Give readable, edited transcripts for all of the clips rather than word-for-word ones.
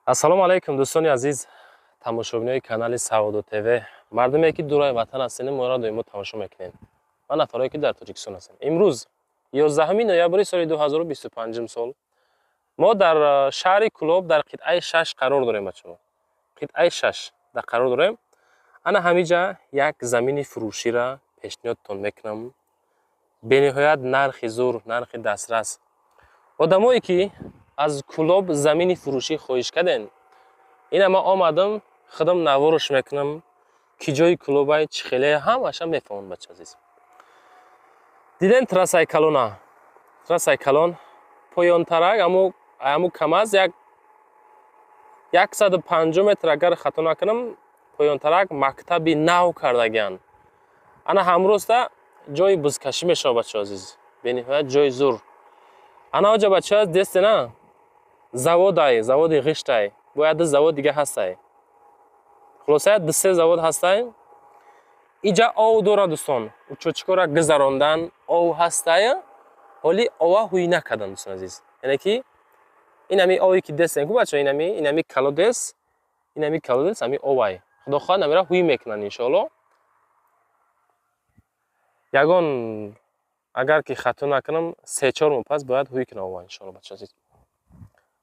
ассалому алайкум дӯстони азиз, тамошобинони канали Саудо ТВ. Мардуме ки дураи ватан ҳастед, моро доимо тамошо мекунед. Ва нафаре ки дар Тоҷикистон ҳастем. Имрӯз 11 ноябри соли 2025 сол мо дар шаҳри Кӯлоб дар қитъаи 6 қарор дорем бачаҳо. Қитъаи 6 дар қарор дорем. Ана ҳамиҷа як замини фурӯширо пешниҳодтон мекунам. Бениҳоят нархи зур, нархи дастрас. Одамое ки аз Кӯлоб замини фурӯшӣ хоҳиш кардем, ина ман омадам худам навораш мекунам ки ҷои Кӯлобай чӣ хеле ҳамаша мефаҳманд бача азиз. Диден трассаи калона. Трассаи калон поёнтарак аму кам аз 150 метр агар хато накунам, поёнтарак мактаби нав кардагианд. Ана ҳамрӯзда ҷои бузкашӣ мешавад бачаҳо азиз. Бениҳоят ҷои зур. Ана оҷа бачаҳо дестена заводай, заводи ғиштай. Бояд завод дига ҳастай. Хулоса 2-3 завод ҳастай. Иҷа ов дора дӯстон. Учочкора гузарондан ов ҳастай. Ҳоли ова ҳуй накардан дӯстон азиз. Яъне ки инами ове ки дестен ку бачаҳо инами колодес, инами колодес ами овай. Худо хоҳад намира ҳуй мекунанд иншоалло. Ягон агар ки хато накунам 3-4 моҳ пас бояд ҳуй кунам ова иншоалло бачаҳо азиз.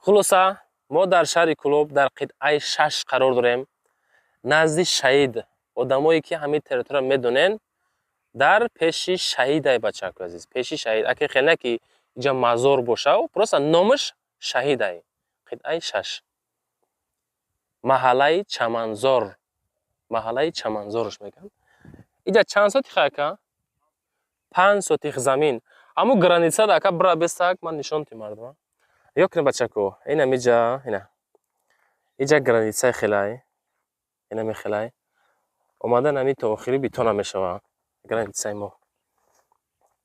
Хулоса мо дар шаҳри Кӯлоб дар қитъаи 6 қарор дорем. Назди шаҳид, одамое ки ҳамин территория медонен, дар пеши шаҳидай бачаҳо азиз. Пеши шаҳид. Аки хеле ки иҷа мазор боша, просто номаш шаҳидай. Қитъаи 6. Маҳаллаи Чаманзор. Маҳаллаи Чаманзорш мегӯянд. Иҷа чанд сотих ака? 5 сотих замин. Аму граница да ака бра бестак ман нишонти мардум. Ёкне бачако, ина миҷа, ина. Иҷа границаи хелай. Ина мехелай. Омадан ами то охири битона мешава. Границаи мо.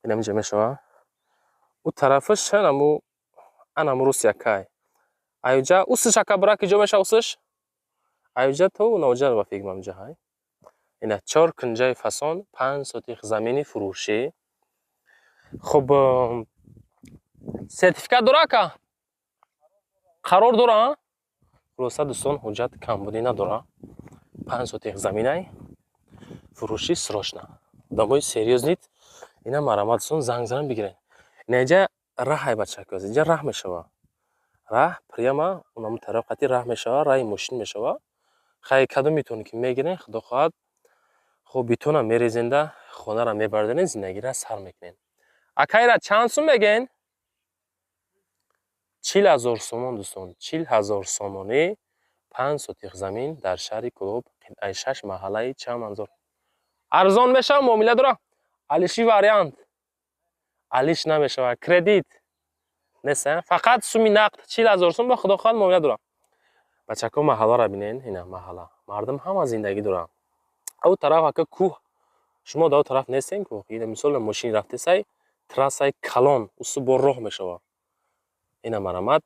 Ина миҷа мешава. У тарафаш аму анам Русия кай. Аюҷа усш ака бра ки ҷо меша усш? Аюҷа то наоҷа ва фиг мамҷа ҳай. Ина 4 кунҷаи фасон, 5 сотих замини фурӯшӣ. Хуб сертификат дора ака? Қарор дора? Хулоса дӯстон ҳуҷҷат камбудӣ надора. 5 сотих заминай фурӯшӣ срочно. Одамои серьёзнит ина марамат дӯстон занг занан бигирен. Неҷа раҳай бачаҳо азиз. Иҷа раҳ мешава. Раҳ прямо унаму тараф қати раҳ мешава, раҳи мошин мешава. Хай кадом битон ки мегирен, худо хоҳад хуб битона мерезенда хонара мебардорен, зиндагиро сар мекунен. Акайра чанд сум мегӯен? 40,000 сомон дӯстон. 40,000 сомонӣ 5 сотих замин дар шаҳри Кӯлоб, қитъаи 6, маҳаллаи Чаманзор. Арзон мешава, муомила дора? Алиши вариант. Алиш намешава. Кредит. Неста? Фақат суми нақд 40,000 сом ба худо хоҳад муомила дора. Бачако маҳалларо бинен, ина маҳалла. Мардум ҳама зиндагӣ дора. Ав тараф ака кӯҳ. Шумо дар ав тараф нестен кӯҳ. Ина мисол мошин рафтесай, трассаи калон, усубор роҳ мешава. Ина марамат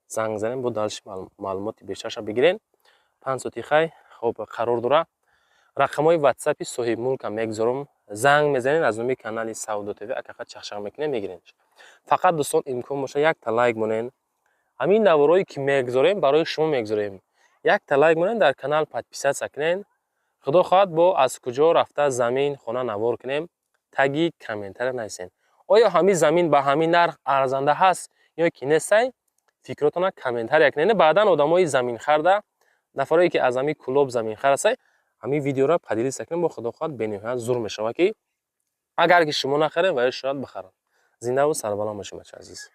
занг занен бо далши маълумоти бештарша бигирен. 5 сотихай хуб қарор дора. Рақамҳои WhatsApp-и соҳибмулкам мегузорам. Занг мезанен аз номи канали Саудо ТВ акақа чахшақ мекунем мегирен. Фақат дӯстон имкон боша якта лайк монен. Ҳамин наворое ки мегузорем барои шумо мегузорем. Якта лайк монен, дар канал подписатсия кунен. Худо хоҳад бо аз куҷо рафта замин хона навор кунем. Таги комментария нависен. Оё ҳамин замин ба ҳамин нарх арзанда ҳаст ё ки нестай? Фикротона комментария кунен. Баъдан одамои заминхарда, нафарое ки аз ҳамин Кӯлоб заминхар ҳастанд, ҳамин видеоро падилиса кунем, бо худо хоҳад бениҳоят зур мешава ки агар ки шумо нахарем ва ё шояд бихаранд. Зиндаву сарбаланд бошед бачаҳо азиз.